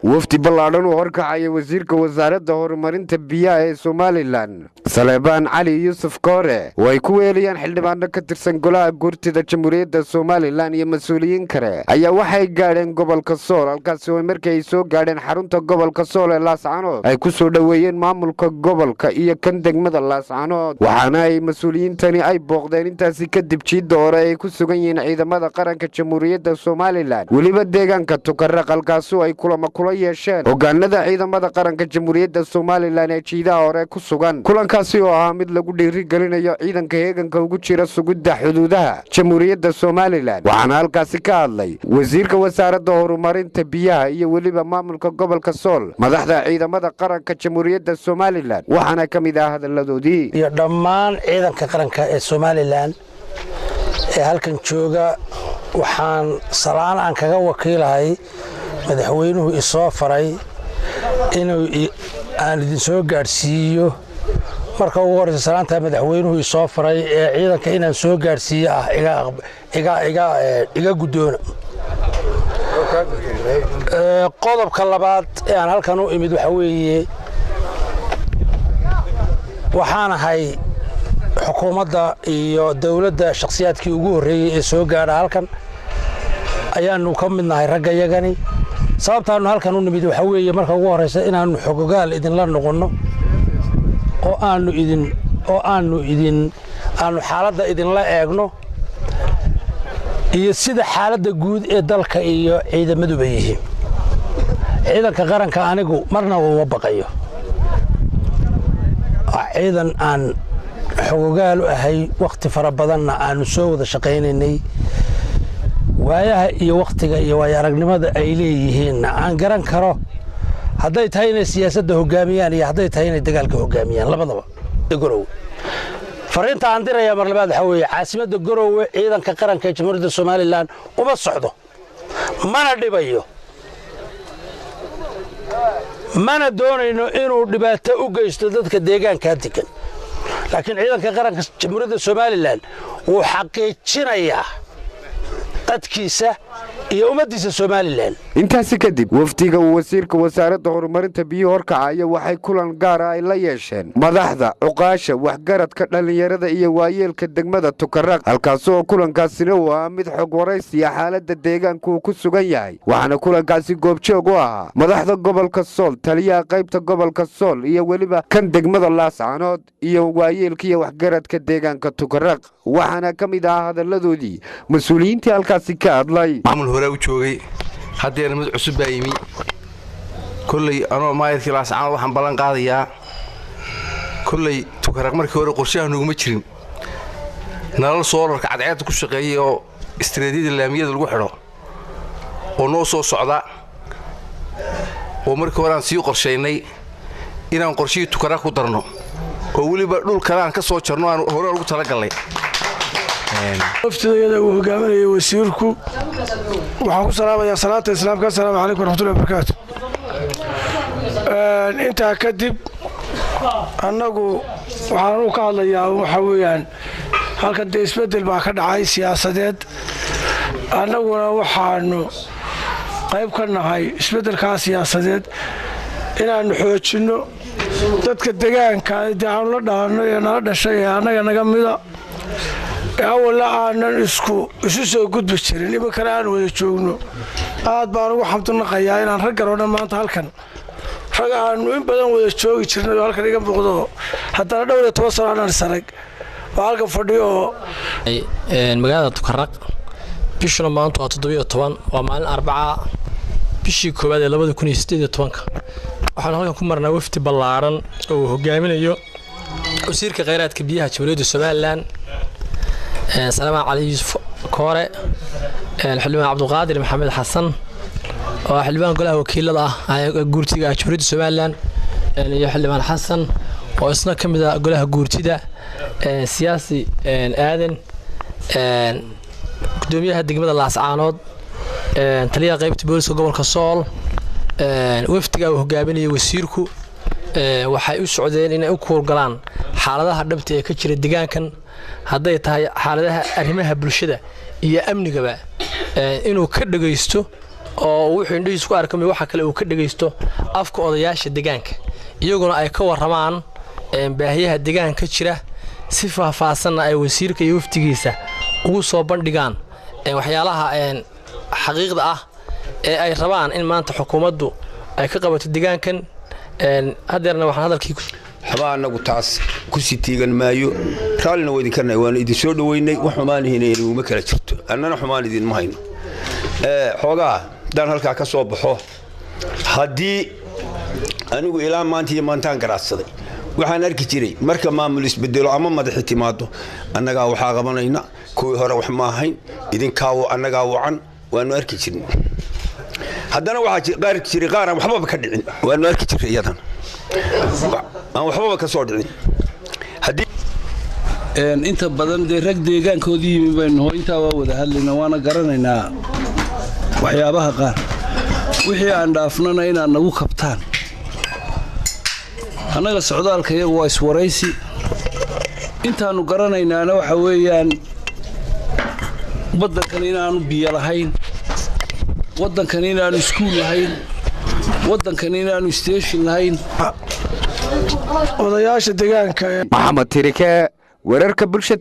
wafdi ballaadhan oo horkacaya wasiirka wasaaradda horumarinta biyaha ee Somaliland Salebaan Cali Yuusuf Koore oo ay ku weeliyaan xildhibaano ka tirsan golaha guurtida Jamhuuriyadda Somaliland iyo mas'uuliyiin kale ayaa waxay gaadheen gobolka Sool halkaas oo markay ay soo gaadheen xarunta gobolka Sool ee Laascaanood ay ku soo dhaweeyeen maamulka gobolka iyo kan degmada Laascaanood waxaana ay mas'uuliyiintani ay booqdeen intaasi kadib jiida hore ay ku sugan yihiin ciidamada qaranka Jamhuuriyadda Somaliland waliba deegaanka Tukarraq halkaas oo ay kulamo kula yeesheen hogaanada ciidamada qaranka Jamhuuriyadda Somaliland ee jiidaha hore ku sugan kulankaasi oo ah mid lagu dhiirigelinayo ciidanka heeganka ugu jira sugidda xuduudaha Jamhuuriyadda Somaliland waxaana halkaasi ka hadlay wasiirka wasaaradda horumarinta biyaha iyo waliba maamulka gobolka Sool madaxda ciidamada qaranka Jamhuuriyadda Somaliland waxaana kamid ah hadaladoodii iyo dhammaan ciidanka qaranka ee Somaliland ee halkan jooga waxaan salaan aan kaga wakiilahay madaxweynuhu isoo faray inuu aan idin soo gaarsiiyo marka ugu horeysa salaanta madaxweynuhu isoo faray ee ciidanka inaan soo gaarsiiyo iga gudoona qodobka labaad ee aan halkan u imid waxa weeye waxaan ahay xukuumadda iyo dawladda shakhsiyaadkii ugu horeeyay ee soo gaadha halkan ayaanu ka midnahay ragga yagani sababtaanu halkan u nimid waxa weeye marka ugu horeysa inaanu xogogaal idinla noqono oo aanu xaaladda idinla eegno iyo sida xaaladda guud ee dalka iyo ciidamaduba yihiin ciidanka qaranka anigu marna uma baqayo ciidan aan xogogaal u ahay waqti fara badanna aanu soo wada shaqaynaynay waayaha iyo waqtiga iyo waaya aragnimada ay leeyihiin aan garan karo hadday tahay inay siyaasadda hogaamiyaan iyo hadday tahay inay dagaalka hogaamiyaan labadaba Garowe fariinta aan diraya mar labaad waxa weeye caasimadda Garowe ciidanka qaranka ee Jamhuuriyadda Somaliland uma socdo mana dhibayo mana doonayno inuu dhibaato u geysto dadka deegaanka degan laakiin ciidanka qaranka Jamhuuriyadda Somaliland uu xaqiijinayaa dadkiisa iyo umadiisa Somaliland intaasi kadib wafdiga wasiirka wasaaradda horumarinta biyaha horkacaya waxay kulan gaar ah ay la yeesheen madaxda uqaasha waxgaradka dhalinyarada iyo waayeelka degmada Tukarraq halkaas oo kulankaasina waa mid xog waraysi xaaladda deegaanka uu ku sugan yahay waxaana kulankaasi goobjoog u ahaa madaxda gobolka Sool taliyaha qaybta gobolka Sool iyo waliba kan degmada Laascaanood iyo waayeelka iyo waxgaradka deegaanka Tukarraq waxaana kamid ah hadaladoodii mas'uuliyiinta halkaasi ka hadlay maamul hore u joogay hadeena mid cusub baa yimi kullay anoo maayirkii Laascaanood waxaan balan qaadayaa kullay Tukarraq markii hore qorshahan uguma jirin nalal soolarka cadceed ku shaqeeyay oo istiraatiijiyada laamiyada lagu xidho oo noo soo socda oo markii hore aan sii qorsheynay inaan qorshihii Tukarraq ku darno oo waliba dhul kale aan ka soo jarno aan hore ugu talagalay wafdiyada uu hogaaminayay wasiirku waxaan ku salaamayaa salaanta islaamka assalaamu calaykum waraxmatullaahi wabarakaatu inta kadib annagu waxaan u ka hadlayaa waxa weeyaan halkan isbedel baa ka dhacay siyaasadeed annaguna waxaanu qayb ka nahay isbedelka siyaasadeed inaanu xoojino dadka deegaanka aan la dhaano ee nala dhashay ee annaga naga mida awalla aanan isu soo gudbi jirin imika aan wada joogno aad baan ugu xamdunaqayaa inaan rag garoona maanta halkan rag aan in badan wada joogi jirnay halkan iga muuqdo haddana dhowr iyo 10 sano aan sarag waa halkan fadhiyo magaalada Tukarraq bishuna maanta waa 17 waa maalin Arbaca bishii koowaad ee 2018 waxaan halkan ku marnaa wafdi ballaaran oo hogaaminayo wasiirka kheyraadka biyaha Jamhuuriyadda Somaliland Salebaan Cali Yuusuf Koore xildhibaan Cabdulqaadir Maxamed Xasan oo xildhibaan golaha wakiilada ah guurtiga Jamhuuriyadda Somaliland iyo xildhibaan Xasan oo isna kamid ah golaha guurtida siyaasi aadan gudoomiyaha degmada Laascaanood taliyaha qaybta booliska gobolka Sool wafdiga uu hogaaminayay wasiirku waxay u socdeen inay u kuurgalaan xaaladaha dhabta ee ka jira deegaankan hadday tahay xaaladaha arrimaha bulshada iyo amnigaba inuu ka dhageysto oo wuxuu indhihiisa ku arkamay waxa kale uu ka dhageysto afka odayaasha deegaanka iyaguna ay ka waramaan baahiyaha deegaanka jira si faahfaahsanna ay wasiirka iyo waftigiisa ugu soo bandhigaan waxyaalaha xaqiiqda ah ee ay rabaan in maanta xukuumaddu ay ka qabato deegaankan hadeerna waxaan hadalkii xabaa anagu taas ku sitiigan maayo raalina weydin karnay waan idin soo dhaweynay wax xumaan hineen uma kala jirto annana xumaan idin ma hayno xoogaa daan halka ka soo baxo hadii anigu ilaa maanta iyo maantaan garaadsaday waxaan arki jiray marka maamul isbedelo ama madaxi timaado annaga waxa qabanayna kuwii hore wax ma ahayn idinkaawo annaga wacan waanu arki jirnay haddana waxa qaar aan waxba ka dhicin waanu arki jiray iyadan aan waxba ka soo dhicin hadii inta badan de rag deegaankoodii yimi baynu inta waa wada hadlayna waana garanaynaa waxyaabaha qaar wixii aan dhaafnana inaan nagu kabtaan annaga socdaalka iyagu waa iswaraysi intaanu garanaynaana waxa weeyaan waddankan inaanu biyo lahayn waddankan inaanu iskuul lahayn waddankan inaanu station lahayn odayaasha deegaanka maxamed tirike wararka bulshada